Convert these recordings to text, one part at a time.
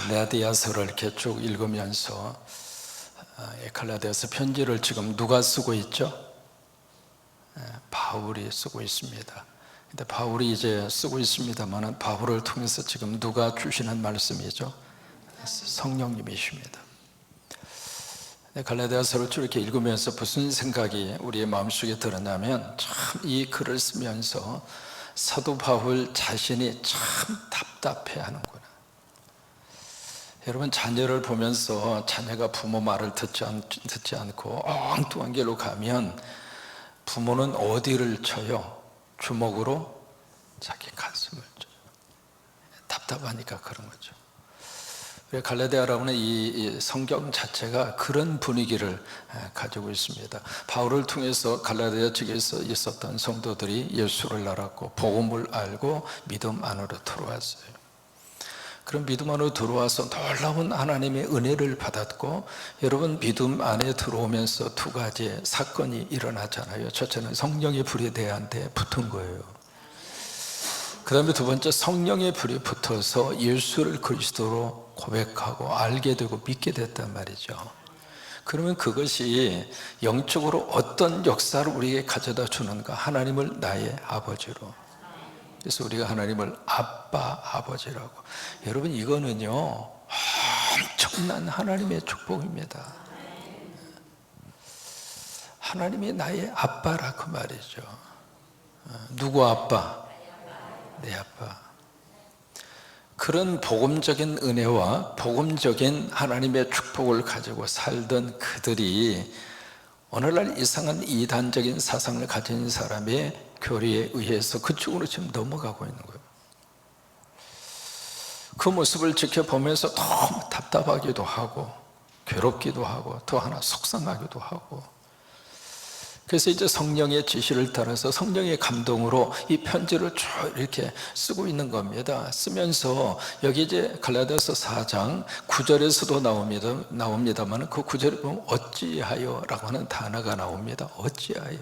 갈라디아서를 이렇게 쭉 읽으면서 갈라디아서 편지를 지금 누가 쓰고 있죠? 바울이 쓰고 있습니다. 근데 바울이 이제 쓰고 있습니다만 바울을 통해서 지금 누가 주시는 말씀이죠? 성령님이십니다. 갈라디아서를 쭉 이렇게 읽으면서 무슨 생각이 우리의 마음속에 들었냐면, 참 이 글을 쓰면서 사도 바울 자신이 참 답답해하는구나. 여러분, 자녀를 보면서 자녀가 부모 말을 듣지 않고 엉뚱한 길로 가면 부모는 어디를 쳐요? 주먹으로 자기 가슴을 쳐요. 답답하니까 그런 거죠. 갈라디아라고는 이 성경 자체가 그런 분위기를 가지고 있습니다. 바울을 통해서 갈라디아 지역에서 있었던 성도들이 예수를 알았고 복음을 알고 믿음 안으로 들어왔어요. 그런 믿음 안으로 들어와서 놀라운 하나님의 은혜를 받았고, 여러분, 믿음 안에 들어오면서 두 가지 사건이 일어나잖아요. 첫째는 성령의 불이 대한테 붙은 거예요. 그 다음에 두 번째, 성령의 불이 붙어서 예수를 그리스도로 고백하고 알게 되고 믿게 됐단 말이죠. 그러면 그것이 영적으로 어떤 역사를 우리에게 가져다 주는가? 하나님을 나의 아버지로. 그래서 우리가 하나님을 아빠, 아버지라고. 여러분, 이거는요 엄청난 하나님의 축복입니다. 하나님이 나의 아빠라고 말이죠. 누구 아빠? 내 아빠. 그런 복음적인 은혜와 복음적인 하나님의 축복을 가지고 살던 그들이 오늘날 이상한 이단적인 사상을 가진 사람의 교리에 의해서 그쪽으로 지금 넘어가고 있는 거예요. 그 모습을 지켜보면서 너무 답답하기도 하고 괴롭기도 하고 또 하나 속상하기도 하고, 그래서 이제 성령의 지시를 따라서 성령의 감동으로 이 편지를 쭉 이렇게 쓰고 있는 겁니다. 쓰면서 여기 이제 갈라디아서 4장 9절에서도 나옵니다만 그 9절에 보면 어찌하여 라고 하는 단어가 나옵니다. 어찌하여.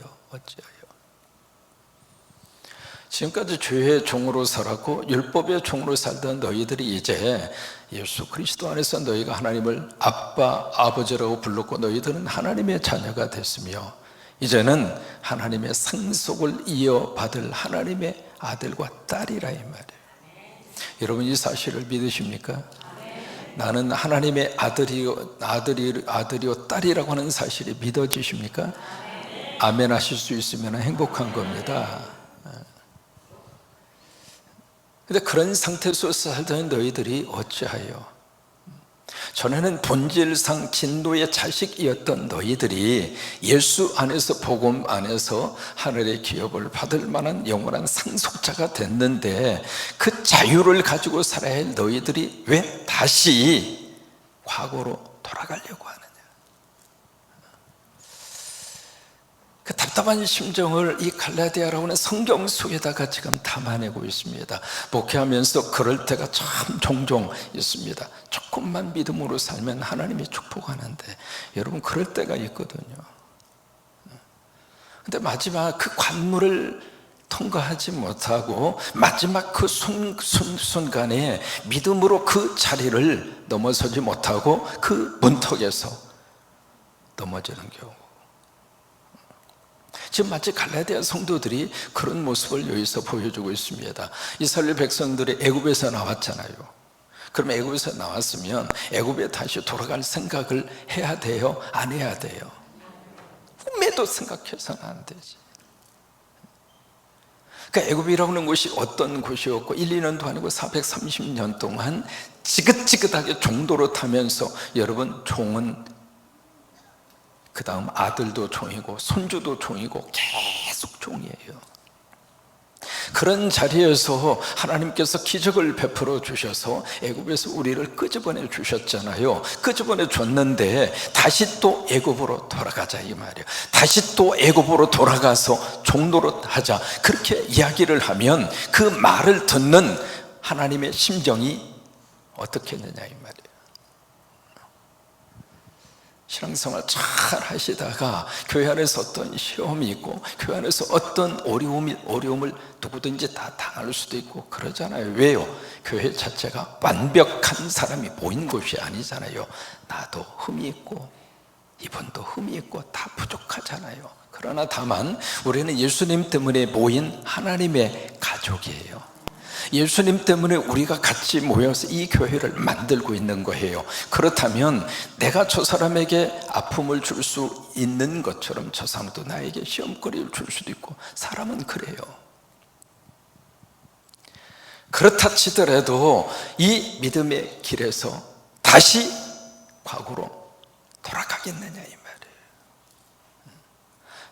지금까지 죄의 종으로 살았고 율법의 종으로 살던 너희들이 이제 예수 그리스도 안에서 너희가 하나님을 아빠, 아버지라고 불렀고 너희들은 하나님의 자녀가 됐으며 이제는 하나님의 상속을 이어받을 하나님의 아들과 딸이라 이 말이에요. 여러분, 이 사실을 믿으십니까? 나는 하나님의 아들이요 딸이라고 하는 사실이 믿어지십니까? 아멘 하실 수 있으면 행복한 겁니다. 근데 그런 상태에서 살던 너희들이 어찌하여, 전에는 본질상 진노의 자식이었던 너희들이 예수 안에서 복음 안에서 하늘의 기업을 받을 만한 영원한 상속자가 됐는데 그 자유를 가지고 살아야 할 너희들이 왜 다시 과거로 돌아가려고 하느냐. 그 답답한 심정을 이 갈라디아라고 하는 성경 속에다가 지금 담아내고 있습니다. 목회하면서 그럴 때가 참 종종 있습니다. 조금만 믿음으로 살면 하나님이 축복하는데, 여러분, 그럴 때가 있거든요. 근데 마지막 그 관문을 통과하지 못하고 마지막 그 순간에 믿음으로 그 자리를 넘어서지 못하고 그 문턱에서 넘어지는 경우, 지금 마치 갈라디아 성도들이 그런 모습을 여기서 보여주고 있습니다. 이스라엘 백성들이 애굽에서 나왔잖아요. 그럼 애굽에서 나왔으면 애굽에 다시 돌아갈 생각을 해야 돼요? 안 해야 돼요? 꿈에도 생각해서는 안 되지. 그러니까 애굽이라고 하는 곳이 어떤 곳이었고 1, 2년도 아니고 430년 동안 지긋지긋하게 종도로 타면서, 여러분, 종은 그 다음 아들도 종이고 손주도 종이고 계속 종이에요. 그런 자리에서 하나님께서 기적을 베풀어 주셔서 애굽에서 우리를 끄집어내 주셨잖아요. 끄집어내 줬는데 다시 또 애굽으로 돌아가자 이 말이에요. 다시 또 애굽으로 돌아가서 종노릇 하자, 그렇게 이야기를 하면 그 말을 듣는 하나님의 심정이 어떻게 했느냐 이 말이에요. 신앙생활 잘 하시다가 교회 안에서 어떤 시험이 있고 교회 안에서 어떤 어려움을 누구든지 다 당할 수도 있고 그러잖아요. 왜요? 교회 자체가 완벽한 사람이 모인 곳이 아니잖아요. 나도 흠이 있고 이분도 흠이 있고 다 부족하잖아요. 그러나 다만 우리는 예수님 때문에 모인 하나님의 가족이에요. 예수님 때문에 우리가 같이 모여서 이 교회를 만들고 있는 거예요. 그렇다면 내가 저 사람에게 아픔을 줄 수 있는 것처럼 저 사람도 나에게 시험거리를 줄 수도 있고, 사람은 그래요. 그렇다 치더라도 이 믿음의 길에서 다시 과거로 돌아가겠느냐 이 말이에요.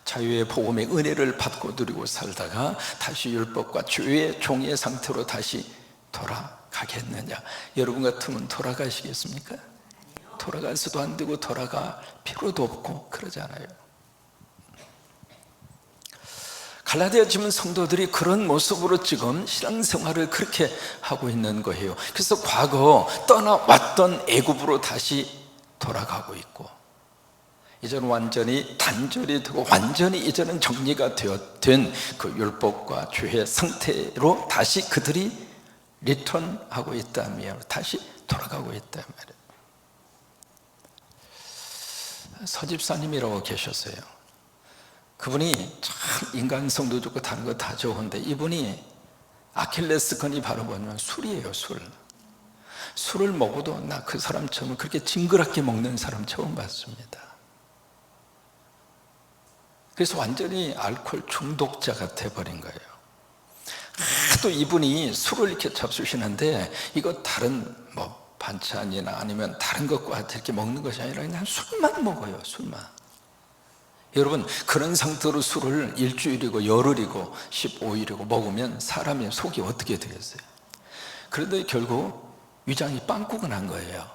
자유의 복음의 은혜를 받고 누리고 살다가 다시 율법과 죄의 종의 상태로 다시 돌아가겠느냐. 여러분 같으면 돌아가시겠습니까? 돌아가서도 안 되고 돌아갈 필요도 없고 그러잖아요. 갈라디아 지문 성도들이 그런 모습으로 지금 신앙생활을 그렇게 하고 있는 거예요. 그래서 과거 떠나왔던 애굽으로 다시 돌아가고 있고, 이제는 완전히 단절이 되고 완전히 이제는 정리가 된 그 율법과 죄의 상태로 다시 그들이 리턴하고 있다며 다시 돌아가고 있단 말이에요. 서집사님이라고 계셨어요. 그분이 참 인간성도 좋고 다른 거 다 좋은데 이분이 아킬레스건이 바로 뭐냐면 술이에요. 술을 먹어도 나 그 사람처럼 그렇게 징그럽게 먹는 사람 처음 봤습니다. 그래서 완전히 알코올 중독자가 돼버린 거예요. 하도 이분이 술을 이렇게 잡수시는데 이거 다른 뭐 반찬이나 아니면 다른 것과 이렇게 먹는 것이 아니라 그냥 술만 먹어요. 술만. 여러분, 그런 상태로 술을 일주일이고 열흘이고 15일이고 먹으면 사람의 속이 어떻게 되겠어요? 그런데 결국 위장이 빵꾸가 난 거예요.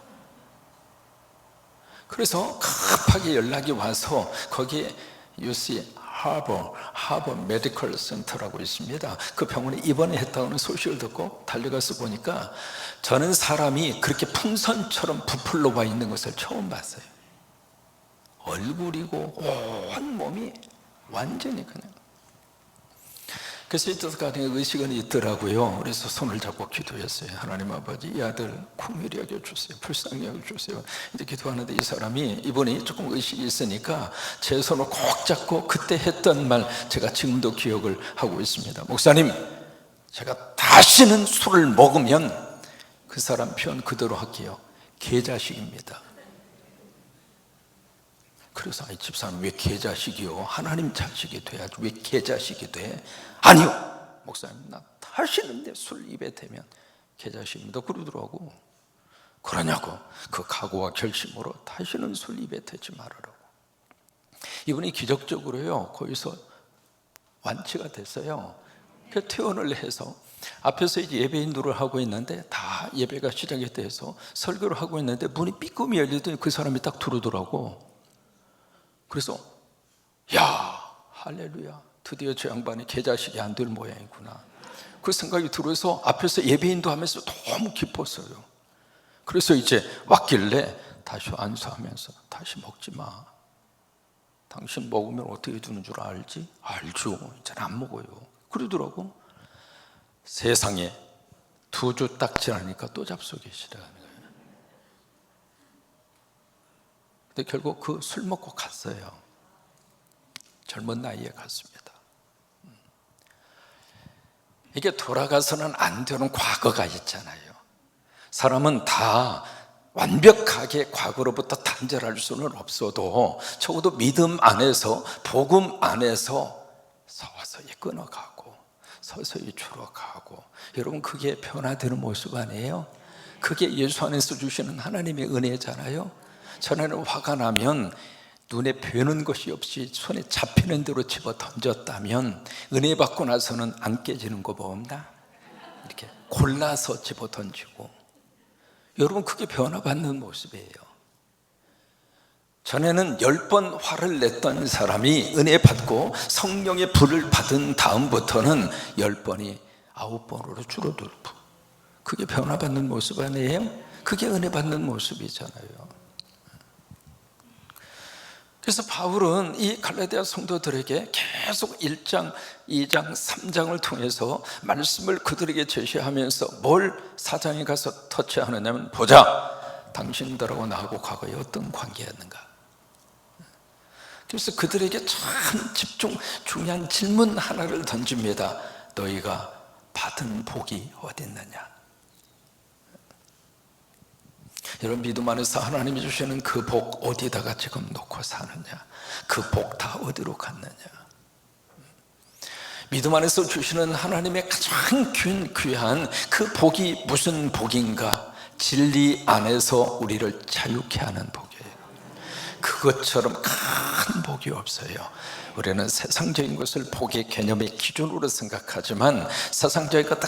그래서 급하게 연락이 와서 거기에 UC 하버 메디컬 센터라고 있습니다. 그 병원에 입원했다는 소식을 듣고 달려가서 보니까 저는 사람이 그렇게 풍선처럼 부풀러 와 있는 것을 처음 봤어요. 얼굴이고 온 몸이 완전히 그냥. 그래서 이때까지 의식은 있더라고요. 그래서 손을 잡고 기도했어요. 하나님 아버지, 이 아들 긍휼히 여겨주세요. 불쌍히 여겨주세요. 이제 기도하는데 이 사람이, 이분이 조금 의식이 있으니까 제 손을 꼭 잡고 그때 했던 말 제가 지금도 기억을 하고 있습니다. 목사님, 제가 다시는 술을 먹으면, 그 사람 표현 그대로 할게요, 개자식입니다. 그래서 이 집사람, 왜 개자식이요? 하나님 자식이 돼야지 왜 개자식이 돼? 아니요, 목사님, 나 다시는 내 술 입에 대면 개자식입니다 그러더라고. 그러냐고. 그 각오와 결심으로 다시는 술 입에 대지 말으라고. 이분이 기적적으로요 거기서 완치가 됐어요. 그 퇴원을 해서 앞에서 이제 예배인들을 하고 있는데, 다 예배가 시작이 돼서 설교를 하고 있는데 문이 삐끔이 열리더니 그 사람이 딱 들어오더라고. 그래서 야, 할렐루야, 드디어 저 양반이 개자식이 안 될 모양이구나, 그 생각이 들어서 앞에서 예배인도 하면서 너무 기뻤어요. 그래서 이제 왔길래 다시 안수하면서, 다시 먹지 마. 당신 먹으면 어떻게 되는 줄 알지? 알죠. 이제는 안 먹어요. 그러더라고. 세상에 2주 딱 지나니까 또 잡수기 시작하는 거예요. 근데 결국 그 술 먹고 갔어요. 젊은 나이에 갔습니다. 이게 돌아가서는 안 되는 과거가 있잖아요. 사람은 다 완벽하게 과거로부터 단절할 수는 없어도 적어도 믿음 안에서, 복음 안에서 서서히 끊어가고 서서히 줄어가고, 여러분 그게 변화되는 모습 아니에요? 그게 예수 안에서 주시는 하나님의 은혜잖아요. 전에는 화가 나면 눈에 뵈는 것이 없이 손에 잡히는 대로 집어 던졌다면, 은혜 받고 나서는 안 깨지는 거 없나? 이렇게 골라서 집어 던지고. 여러분 그게 변화받는 모습이에요. 전에는 10번 화를 냈던 사람이 은혜 받고 성령의 불을 받은 다음부터는 10번이 9번으로 줄어들고, 그게 변화받는 모습 아니에요? 그게 은혜 받는 모습이잖아요. 그래서 바울은 이 갈라디아 성도들에게 계속 1장, 2장, 3장을 통해서 말씀을 그들에게 제시하면서 뭘 4장에 가서 터치하느냐면, 보자, 당신들하고 나하고 과거에 어떤 관계였는가. 그래서 그들에게 참 중요한 질문 하나를 던집니다. 너희가 받은 복이 어디 있느냐. 여러분, 믿음 안에서 하나님이 주시는 그 복 어디다가 지금 놓고 사느냐, 그 복 다 어디로 갔느냐. 믿음 안에서 주시는 하나님의 가장 귀한 그 복이 무슨 복인가? 진리 안에서 우리를 자유케 하는 복이에요. 그것처럼 큰 복이 없어요. 우리는 세상적인 것을 복의 개념의 기준으로 생각하지만, 세상적인 것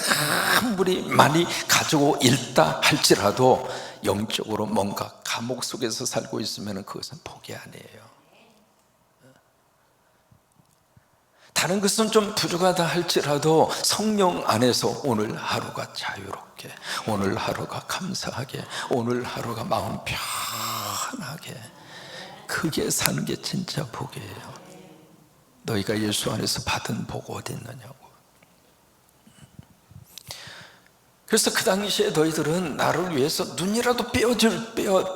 아무리 많이 가지고 있다 할지라도 영적으로 뭔가 감옥 속에서 살고 있으면 그것은 복이 아니에요. 다른 것은 좀 부족하다 할지라도 성령 안에서 오늘 하루가 자유롭게, 오늘 하루가 감사하게, 오늘 하루가 마음 편하게, 그게 사는 게 진짜 복이에요. 너희가 예수 안에서 받은 복 어디 있느냐고. 그래서 그 당시에 너희들은 나를 위해서 눈이라도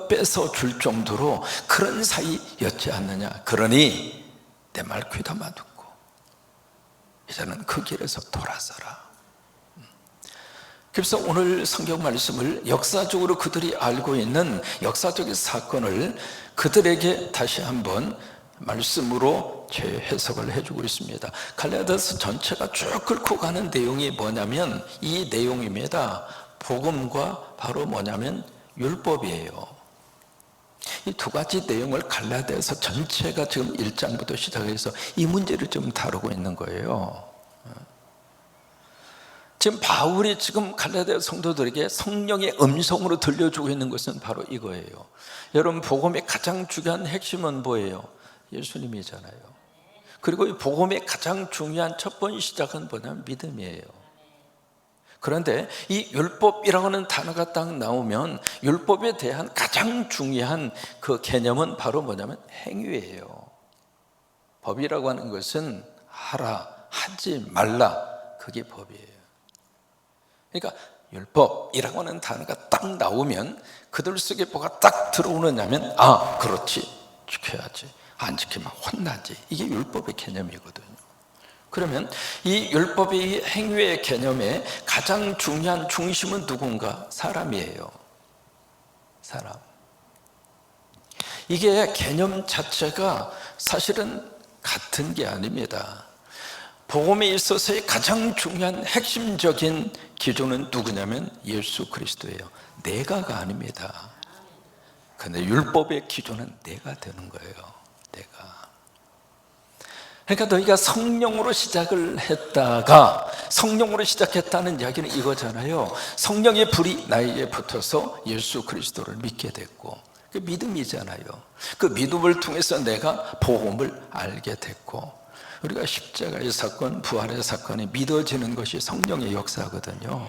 빼서 줄 정도로 그런 사이였지 않느냐. 그러니 내 말 귀담아 듣고 이제는 그 길에서 돌아서라. 그래서 오늘 성경 말씀을 역사적으로 그들이 알고 있는 역사적인 사건을 그들에게 다시 한번 말씀으로 재해석을 해주고 있습니다. 갈라디아서 전체가 쭉 끌고 가는 내용이 뭐냐면 이 내용입니다. 복음과 바로 뭐냐면 율법이에요. 이 두 가지 내용을 갈라디아서 전체가 지금 1장부터 시작해서 이 문제를 좀 다루고 있는 거예요. 지금 바울이 지금 갈라디아 성도들에게 성령의 음성으로 들려주고 있는 것은 바로 이거예요. 여러분, 복음의 가장 중요한 핵심은 뭐예요? 예수님이잖아요. 그리고 이 복음의 가장 중요한 첫 번째 시작은 뭐냐면 믿음이에요. 그런데 이 율법이라고 하는 단어가 딱 나오면 율법에 대한 가장 중요한 그 개념은 바로 뭐냐면 행위예요. 법이라고 하는 것은 하라, 하지 말라, 그게 법이에요. 그러니까 율법이라고 하는 단어가 딱 나오면 그들 속에 뭐가 딱 들어오느냐면, 아, 그렇지, 지켜야지, 안 지키면 혼나지, 이게 율법의 개념이거든요. 그러면 이 율법의 행위의 개념의 가장 중요한 중심은 누군가? 사람이에요. 사람. 이게 개념 자체가 사실은 같은 게 아닙니다. 복음에 있어서의 가장 중요한 핵심적인 기준은 누구냐면 예수 그리스도예요. 내가가 아닙니다. 근데 율법의 기준은 내가 되는 거예요. 내가. 그러니까 너희가 성령으로 시작을 했다가, 성령으로 시작했다는 이야기는 이거잖아요. 성령의 불이 나에게 붙어서 예수 그리스도를 믿게 됐고, 그 믿음이잖아요. 그 믿음을 통해서 내가 복음을 알게 됐고, 우리가 십자가의 사건, 부활의 사건이 믿어지는 것이 성령의 역사거든요.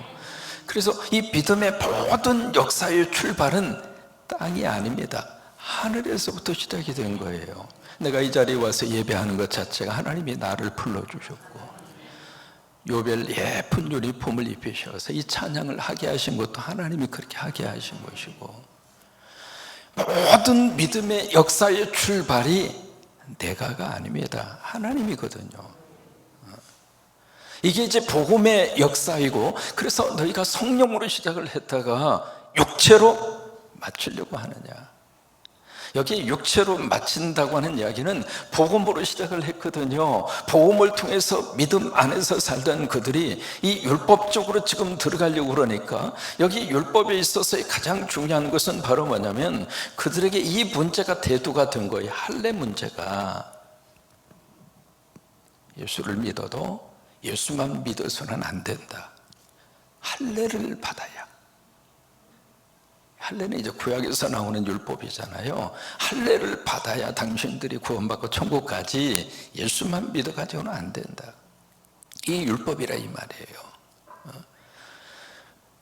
그래서 이 믿음의 모든 역사의 출발은 땅이 아닙니다. 하늘에서부터 시작이 된 거예요. 내가 이 자리에 와서 예배하는 것 자체가 하나님이 나를 불러주셨고, 요별 예쁜 유니폼을 입히셔서 이 찬양을 하게 하신 것도 하나님이 그렇게 하게 하신 것이고, 모든 믿음의 역사의 출발이 내가가 아닙니다. 하나님이거든요. 이게 이제 복음의 역사이고, 그래서 너희가 성령으로 시작을 했다가 육체로 마치려고 하느냐. 여기 육체로 마친다고 하는 이야기는 복음으로 시작을 했거든요. 복음을 통해서 믿음 안에서 살던 그들이 이 율법적으로 지금 들어가려고 그러니까, 여기 율법에 있어서의 가장 중요한 것은 바로 뭐냐면 그들에게 이 문제가 대두가 된 거예요. 할례 문제가. 예수를 믿어도 예수만 믿어서는 안 된다. 할례를 받아야. 할례는 이제 구약에서 나오는 율법이잖아요. 할례를 받아야 당신들이 구원받고 천국 가지, 예수만 믿어가지고는 안 된다. 이 율법이라 이 말이에요.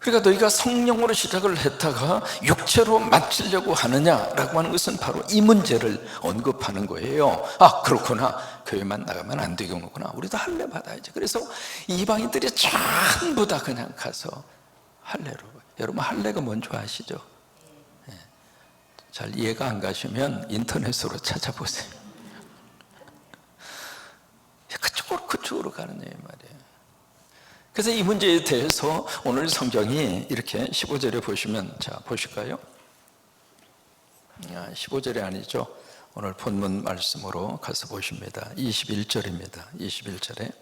그러니까 너희가 성령으로 시작을 했다가 육체로 마치려고 하느냐라고 하는 것은 바로 이 문제를 언급하는 거예요. 아, 그렇구나. 교회만 나가면 안 되겠구나. 우리도 할례 받아야지. 그래서 이방인들이 전부 다 그냥 가서 할례로. 여러분, 할례가 뭔지 아시죠? 잘 이해가 안 가시면 인터넷으로 찾아보세요. 그쪽으로 가는 말이에요. 그래서 이 문제에 대해서 오늘 성경이 이렇게 15절에 보시면, 자, 보실까요? 15절이 아니죠. 오늘 본문 말씀으로 가서 보십니다. 21절입니다. 21절에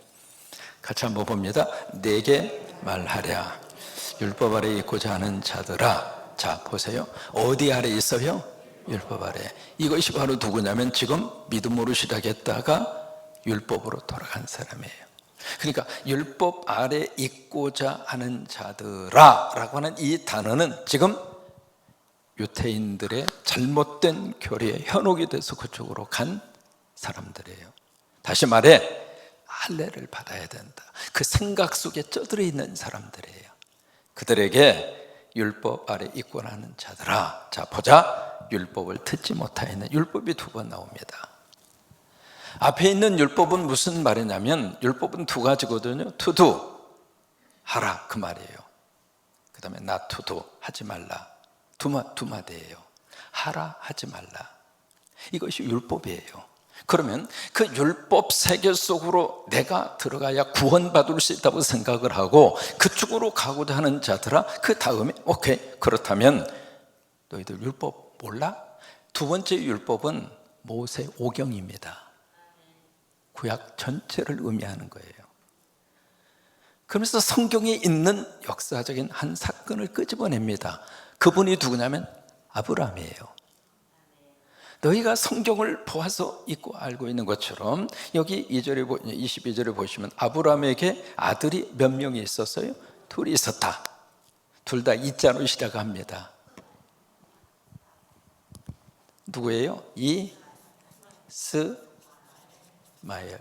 같이 한번 봅니다. 내게 말하랴 율법 아래 있고자 하는 자들아. 자, 보세요. 어디 아래 있어요? 율법 아래. 이것이 바로 누구냐면 지금 믿음으로 시작했다가 율법으로 돌아간 사람이에요. 그러니까 율법 아래 있고자 하는 자들아 라고 하는 이 단어는 지금 유대인들의 잘못된 교리에 현혹이 돼서 그쪽으로 간 사람들이에요. 다시 말해 할례를 받아야 된다, 그 생각 속에 쩌들어 있는 사람들이에요. 그들에게 율법 아래 있고자 하는 자들아. 자, 보자. 율법을 듣지 못하였는. 율법이 두 번 나옵니다. 앞에 있는 율법은 무슨 말이냐면 율법은 두 가지거든요. to do, 하라, 그 말이에요. 그 다음에 not to do, 하지 말라. 두 마디예요. 하라, 하지 말라. 이것이 율법이에요. 그러면 그 율법 세계 속으로 내가 들어가야 구원받을 수 있다고 생각을 하고 그쪽으로 가고자 하는 자들아, 그 다음에 오케이, 그렇다면 너희들 율법 몰라? 두 번째 율법은 모세 오경입니다. 구약 전체를 의미하는 거예요. 그러면서 성경에 있는 역사적인 한 사건을 끄집어냅니다. 그분이 누구냐면 아브라함이에요. 너희가 성경을 보아서 있고 알고 있는 것처럼 여기 22절에 보시면 아브라함에게 아들이 몇 명이 있었어요? 둘이 있었다. 둘 다 이자로 시작합니다. 누구예요? 이스마엘,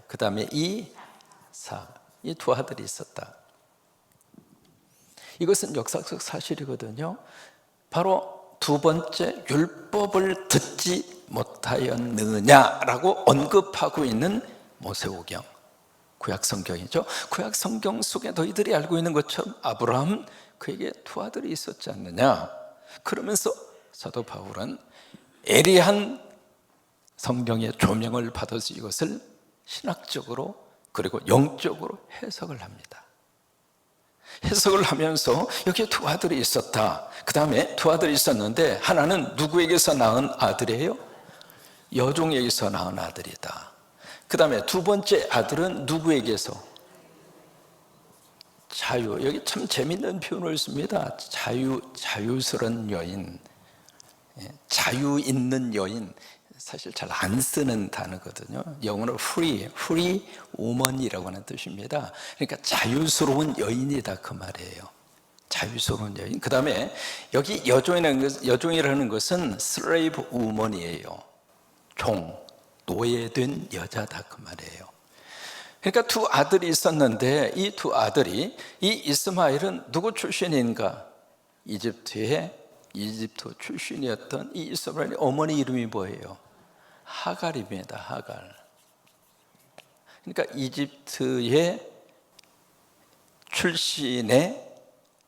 그 다음에 이삭. 이 두 아들이 있었다. 이것은 역사적 사실이거든요. 바로 두 번째, 율법을 듣지 못하였느냐라고 언급하고 있는 모세오경, 구약성경이죠. 구약성경 속에 너희들이 알고 있는 것처럼 아브라함, 그에게 두 아들이 있었지 않느냐. 그러면서 사도 바울은 예리한 성경의 조명을 받아서 이것을 신학적으로 그리고 영적으로 해석을 합니다. 해석을 하면서 여기에 두 아들이 있었다. 그 다음에 두 아들이 있었는데 하나는 누구에게서 낳은 아들이에요? 여종에게서 낳은 아들이다. 그 다음에 두 번째 아들은 누구에게서? 자유. 여기 참 재밌는 표현을 씁니다. 자유스러운 여인, 자유 있는 여인. 사실 잘 안 쓰는 단어거든요. 영어로 free woman이라고 하는 뜻입니다. 그러니까 자유스러운 여인이다, 그 말이에요. 자유스러운 여인. 그 다음에 여기 여종이라는 것은 slave woman이에요. 노예된 여자다, 그 말이에요. 그러니까 두 아들이 있었는데 이 두 아들이, 이 이스마엘은 누구 출신인가? 이집트 출신이었던 이 이스마엘의 어머니 이름이 뭐예요? 하갈입니다. 하갈. 그러니까 이집트의 출신의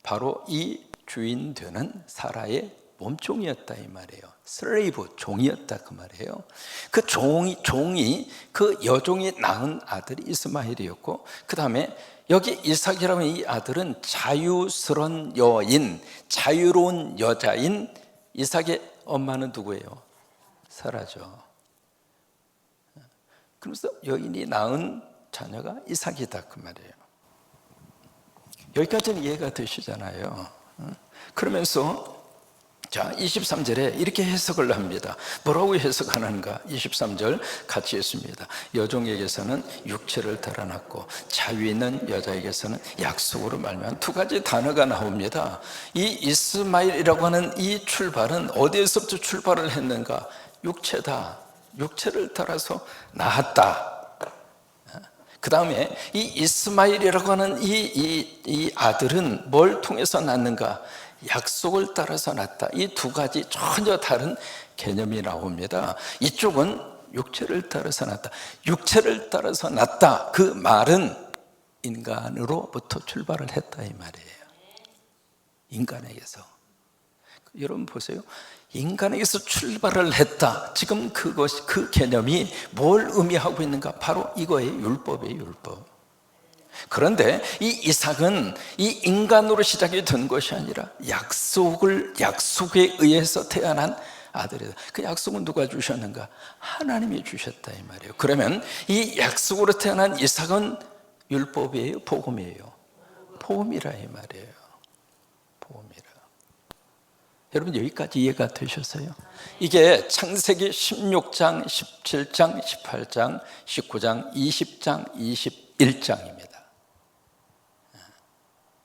바로 이 주인 되는 사라의 몸종이었다, 이 말이에요. 슬레이브, 종이었다, 그 말이에요. 그 종이 그 여종이 낳은 아들이 이스마엘이었고, 그 다음에 여기 이삭이라고 하는 이 아들은 자유스러운 여인, 자유로운 여자인 이삭의 엄마는 누구예요? 사라죠. 그래서 여인이 낳은 자녀가 이삭이다, 그 말이에요. 여기까지는 이해가 되시잖아요. 그러면서 자, 23절에 이렇게 해석을 합니다. 뭐라고 해석하는가? 23절 같이 읽습니다. 여종에게서는 육체를 달아났고 자유 있는 여자에게서는 약속으로 말미암아. 두 가지 단어가 나옵니다. 이 이스마엘이라고 하는 이 출발은 어디에서부터 출발을 했는가? 육체다. 육체를 따라서 낳았다. 그 다음에 이 이스마엘이라고 하는 이 아들은 뭘 통해서 낳는가? 약속을 따라서 낳다. 이 두 가지 전혀 다른 개념이 나옵니다. 이쪽은 육체를 따라서 낳다. 육체를 따라서 낳다. 그 말은 인간으로부터 출발을 했다 이 말이에요. 인간에게서. 여러분 보세요. 인간에게서 출발을 했다. 지금 그 개념이 뭘 의미하고 있는가? 바로 이거예요. 율법이에요, 율법. 그런데 이 이삭은 이 인간으로 시작이 된 것이 아니라 약속에 의해서 태어난 아들이다. 그 약속은 누가 주셨는가? 하나님이 주셨다 이 말이에요. 그러면 이 약속으로 태어난 이삭은 율법이에요, 복음이에요? 복음이라 이 말이에요. 복음이라. 여러분 여기까지 이해가 되셨어요? 이게 창세기 16장, 17장, 18장, 19장, 20장, 21장입니다.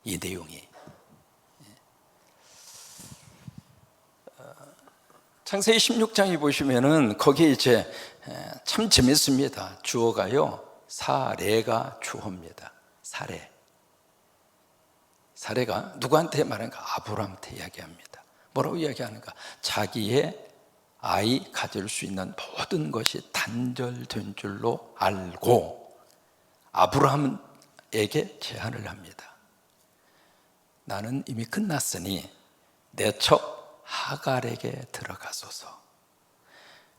이 내용이. 창세기 16장에 보시면은 거기에 이제 참 재밌습니다. 주어가요, 사례가 주어입니다. 사례가 누구한테 말하는가? 아브라함한테 이야기합니다. 뭐라고 이야기하는가? 자기의 아이 가질 수 있는 모든 것이 단절된 줄로 알고 아브라함에게 제안을 합니다. 나는 이미 끝났으니 내 척 하갈에게 들어가소서.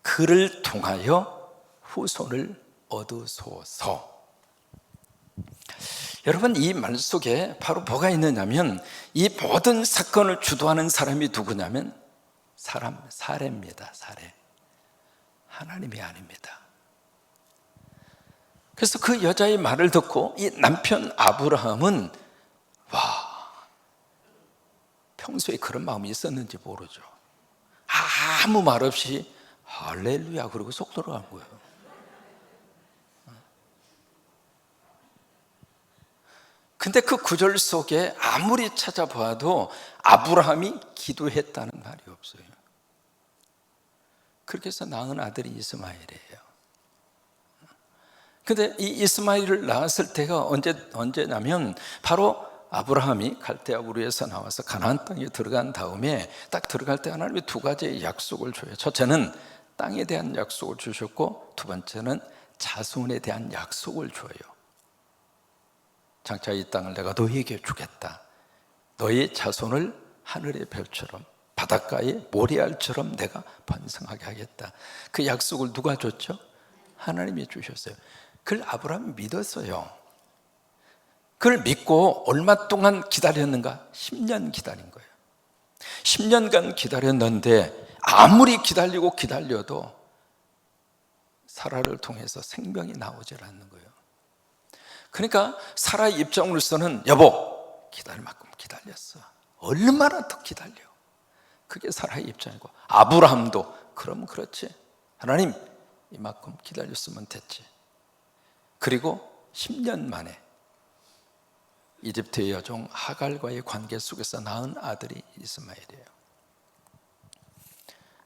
그를 통하여 후손을 얻으소서. 여러분 이 말 속에 바로 뭐가 있느냐면 이 모든 사건을 주도하는 사람이 누구냐면 사례입니다. 사례. 하나님이 아닙니다. 그래서 그 여자의 말을 듣고 이 남편 아브라함은 평소에 그런 마음이 있었는지 모르죠. 아무 말 없이 할렐루야 그러고 속 들어간 거예요. 근데 그 구절 속에 아무리 찾아봐도 아브라함이 기도했다는 말이 없어요. 그렇게 해서 낳은 아들이 이스마엘이에요. 근데 이 이스마엘을 낳았을 때가 언제냐면 바로 아브라함이 갈대아 우르에서 나와서 가나안 땅에 들어간 다음에 딱 들어갈 때 하나님이 두 가지의 약속을 줘요. 첫째는 땅에 대한 약속을 주셨고 두 번째는 자손에 대한 약속을 줘요. 장차 이 땅을 내가 너희에게 주겠다. 너희 자손을 하늘의 별처럼 바닷가의 모래알처럼 내가 번성하게 하겠다. 그 약속을 누가 줬죠? 하나님이 주셨어요. 그걸 아브라함이 믿었어요. 그걸 믿고 얼마 동안 기다렸는가? 10년 기다린 거예요. 10년간 기다렸는데 아무리 기다려도 사라를 통해서 생명이 나오질 않는 거예요. 그러니까 사라의 입장으로서는 여보 기다릴 만큼 기다렸어. 얼마나 더 기다려. 그게 사라의 입장이고 아브라함도 그럼 그렇지. 하나님 이만큼 기다렸으면 됐지. 그리고 10년 만에 이집트의 여종 하갈과의 관계 속에서 낳은 아들이 이스마엘이에요.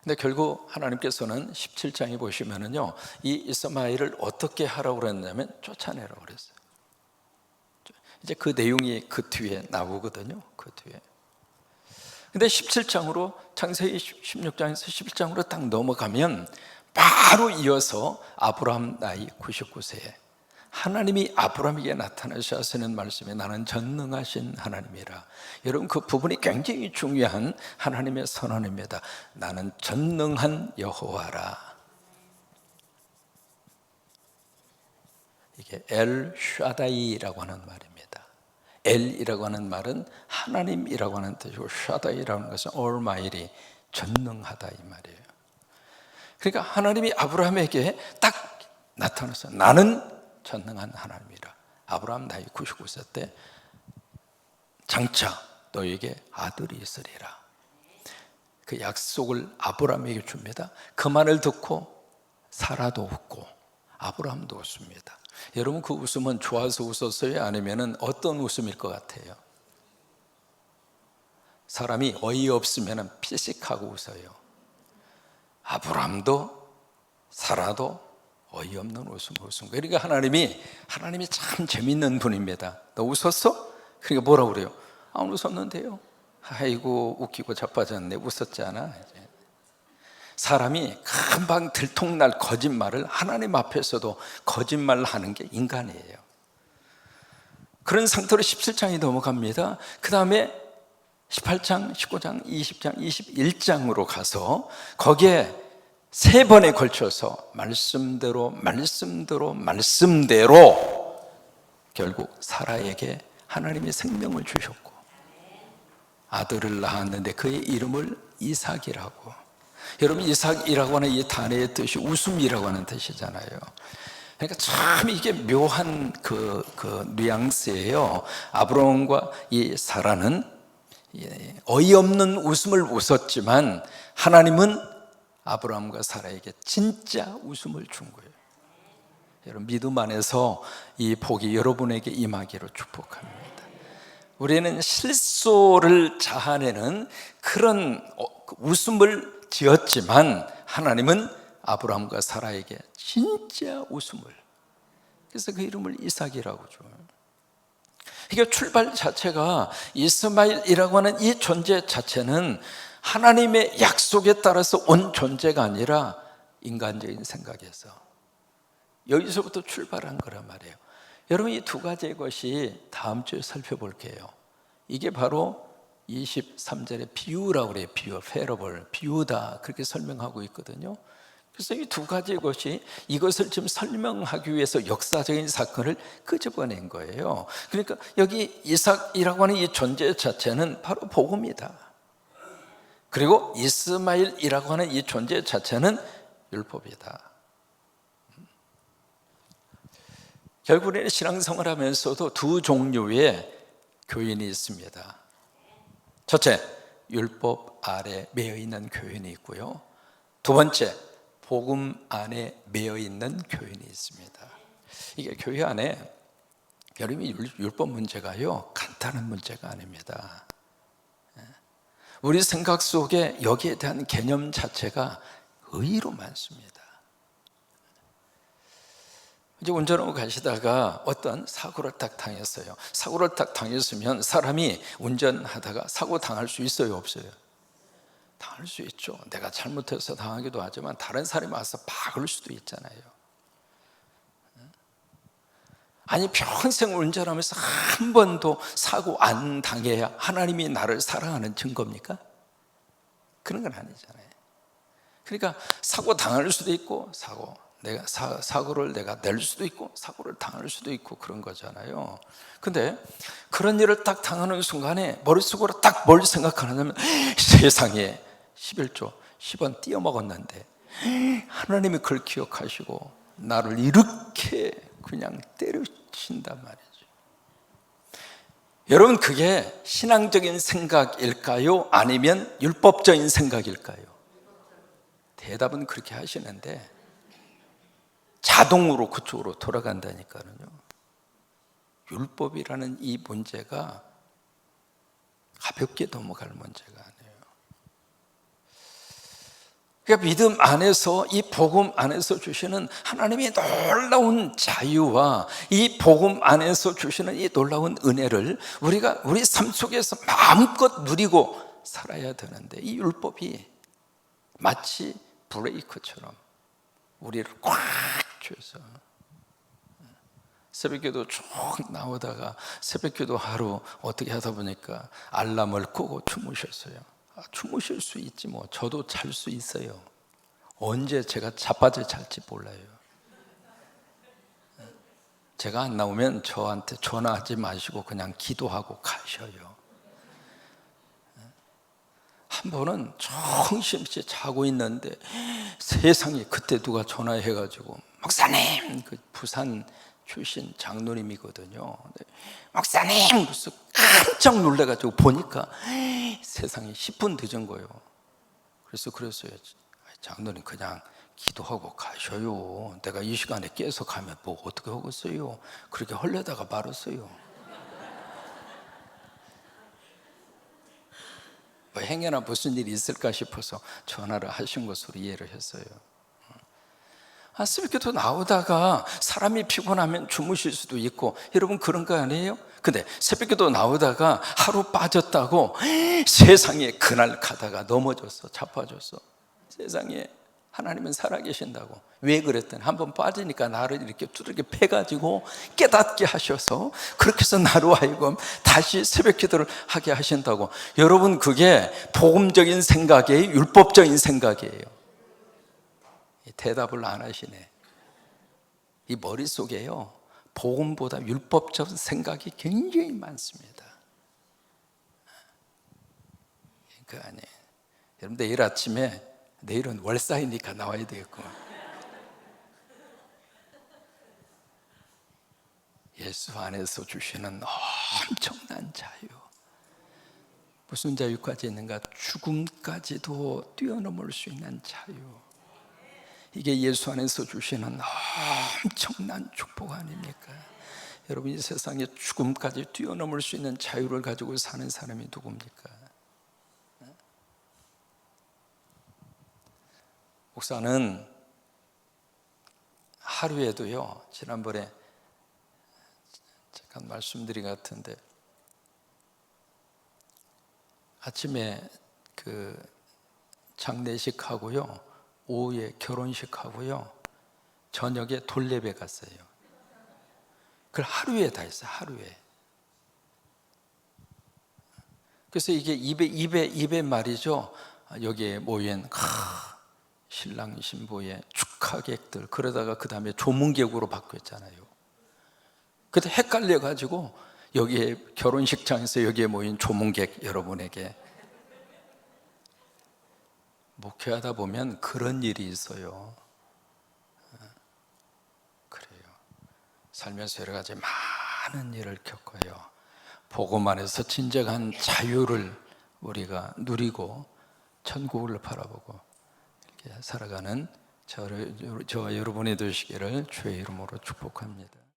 근데 결국 하나님께서는 17장에 보시면은요, 이 이스마엘을 어떻게 하라고 그랬냐면 쫓아내라고 그랬어요. 이제 그 내용이 그 뒤에 나오거든요. 그 뒤에. 근데 17장으로 창세기 16장에서 11장으로 딱 넘어가면 바로 이어서 아브라함 나이 99세에 하나님이 아브라함에게 나타나셔서 하시는 말씀이 나는 전능하신 하나님이라. 여러분 그 부분이 굉장히 중요한 하나님의 선언입니다. 나는 전능한 여호와라. 이게 엘 샤다이라고 하는 말입니다. 엘이라고 하는 말은 하나님이라고 하는 뜻이고 샤다이라고 하는 것은 almighty, 전능하다 이 말이에요. 그러니까 하나님이 아브라함에게 딱 나타나서 나는 전능한 하나님이라. 아브라함 나이 99세 때 장차 너에게 아들이 있으리라. 그 약속을 아브라함에게 줍니다. 그 말을 듣고 사라도 웃고 아브라함도 웃습니다. 여러분 그 웃음은 좋아서 웃었어요? 아니면 어떤 웃음일 것 같아요? 사람이 어이없으면 피식하고 웃어요. 아브라함도 사라도 어이없는 웃음. 그러니까 하나님이 참 재밌는 분입니다. 너 웃었어? 그러니까 뭐라고 그래요? 안 웃었는데요. 아이고 웃기고 자빠졌네. 웃었지 않아? 이제. 사람이 금방 들통날 거짓말을 하나님 앞에서도 거짓말하는 게 인간이에요. 그런 상태로 17장이 넘어갑니다. 그 다음에 18장, 19장, 20장, 21장으로 가서 거기에 3번에 걸쳐서 말씀대로 결국 사라에게 하나님이 생명을 주셨고 아들을 낳았는데 그의 이름을 이삭이라고. 여러분, 이삭이라고 하는 이 단어의 뜻이 웃음이라고 하는 뜻이잖아요. 그러니까 참 이게 묘한 그 뉘앙스예요. 아브라함과 이 사라는 어이없는 웃음을 웃었지만 하나님은 아브라함과 사라에게 진짜 웃음을 준 거예요. 여러분, 믿음 안에서 이 복이 여러분에게 임하기로 축복합니다. 우리는 실소를 자아내는 그런 웃음을 지었지만 하나님은 아브라함과 사라에게 진짜 웃음을, 그래서 그 이름을 이삭이라고 줘요. 이게 출발 자체가 이스마엘이라고 하는 이 존재 자체는 하나님의 약속에 따라서 온 존재가 아니라 인간적인 생각에서 여기서부터 출발한 거란 말이에요. 여러분, 이 두 가지의 것이 다음 주에 살펴볼게요. 이게 바로 23절의 비유라고 그래요. 비유, 패러블, 비유다, 그렇게 설명하고 있거든요. 그래서 이 두 가지의 것이 이것을 지금 설명하기 위해서 역사적인 사건을 끄집어낸 거예요. 그러니까 여기 이삭이라고 하는 이 존재 자체는 바로 복음이다. 그리고 이스마엘이라고 하는 이 존재 자체는 율법이다. 결국에는 신앙생활 하면서도 두 종류의 교인이 있습니다. 첫째, 율법 아래 매여 있는 교인이 있고요. 두 번째, 복음 안에 매여 있는 교인이 있습니다. 이게 교회 안에 여러분이 율법 문제가요, 간단한 문제가 아닙니다. 우리 생각 속에 여기에 대한 개념 자체가 의의로 많습니다. 이제 운전하고 가시다가 어떤 사고를 딱 당했어요. 사고를 딱 당했으면 사람이 운전하다가 사고 당할 수 있어요, 없어요? 당할 수 있죠. 내가 잘못해서 당하기도 하지만 다른 사람이 와서 박을 수도 있잖아요. 아니, 평생 운전하면서 한 번도 사고 안 당해야 하나님이 나를 사랑하는 증거입니까? 그런 건 아니잖아요. 그러니까 사고 당할 수도 있고, 사고를 내가 낼 수도 있고, 사고를 당할 수도 있고, 그런 거잖아요. 근데 그런 일을 딱 당하는 순간에 머릿속으로 딱 뭘 생각하냐면, 세상에 11조 10원 띄어먹었는데 하나님이 그걸 기억하시고 나를 이렇게 그냥 때려친단 말이죠. 여러분, 그게 신앙적인 생각일까요? 아니면 율법적인 생각일까요? 대답은 그렇게 하시는데 자동으로 그쪽으로 돌아간다니까요. 율법이라는 이 문제가 가볍게 넘어갈 문제가 아니에요. 그러니까 믿음 안에서, 이 복음 안에서 주시는 하나님의 놀라운 자유와 이 복음 안에서 주시는 이 놀라운 은혜를 우리가 우리 삶 속에서 마음껏 누리고 살아야 되는데, 이 율법이 마치 브레이크처럼 우리를 꽉 쥐어서, 새벽기도 쭉 나오다가 새벽기도 하루 어떻게 하다 보니까 알람을 끄고 주무셨어요. 주무실 수 있지 뭐. 저도 잘 수 있어요. 언제 제가 자빠져 잘지 몰라요. 제가 안 나오면 저한테 전화하지 마시고 그냥 기도하고 가셔요. 한 번은 정신없이 자고 있는데 세상에, 그때 누가 전화해가지고, 목사님, 그 부산 출신 장로님이거든요. 목사님, 그래서 깜짝 놀래가지고 보니까 세상에 10분 늦은 거예요. 그래서 그랬어요. 장로님, 그냥 기도하고 가셔요. 내가 이 시간에 깨서 가면 뭐 어떻게 하겠어요? 그렇게 헐려다가 말았어요. 뭐 행여나 무슨 일이 있을까 싶어서 전화를 하신 것으로 이해를 했어요. 새벽기도 나오다가 사람이 피곤하면 주무실 수도 있고, 여러분 그런 거 아니에요? 근데 새벽기도 나오다가 하루 빠졌다고 세상에 그날 가다가 넘어졌어, 자빠졌어. 세상에 하나님은 살아계신다고. 왜 그랬더니 한번 빠지니까 나를 이렇게 두들겨 패가지고 깨닫게 하셔서, 그렇게 해서 나로 하여금 다시 새벽기도를 하게 하신다고. 여러분 그게 복음적인 생각이에요, 율법적인 생각이에요? 대답을 안 하시네. 이 머릿속에요, 복음보다 율법적 생각이 굉장히 많습니다. 그 아니에요. 여러분 내일 아침에, 내일은 월사이니까 나와야 되겠구만. 예수 안에서 주시는 엄청난 자유. 무슨 자유까지 있는가? 죽음까지도 뛰어넘을 수 있는 자유. 이게 예수 안에서 주시는 엄청난 축복 아닙니까? 여러분 이 세상에 죽음까지 뛰어넘을 수 있는 자유를 가지고 사는 사람이 누굽니까? 목사는 하루에도요, 지난번에 잠깐 말씀드린 것 같은데, 아침에 그 장례식 하고요, 오후에 결혼식 하고요, 저녁에 돌예배 갔어요. 그걸 하루에 다 했어요, 하루에. 그래서 이게 입에 말이죠, 여기에 모인 신랑 신부의 축하객들, 그러다가 그 다음에 조문객으로 바뀌었잖아요. 그때 헷갈려가지고 여기에 결혼식장에서 여기에 모인 조문객 여러분에게, 목회하다 보면 그런 일이 있어요. 그래요. 살면서 여러 가지 많은 일을 겪어요. 복음 안에서 진정한 자유를 우리가 누리고 천국을 바라보고 이렇게 살아가는 저와 여러분이 되시기를 주의 이름으로 축복합니다.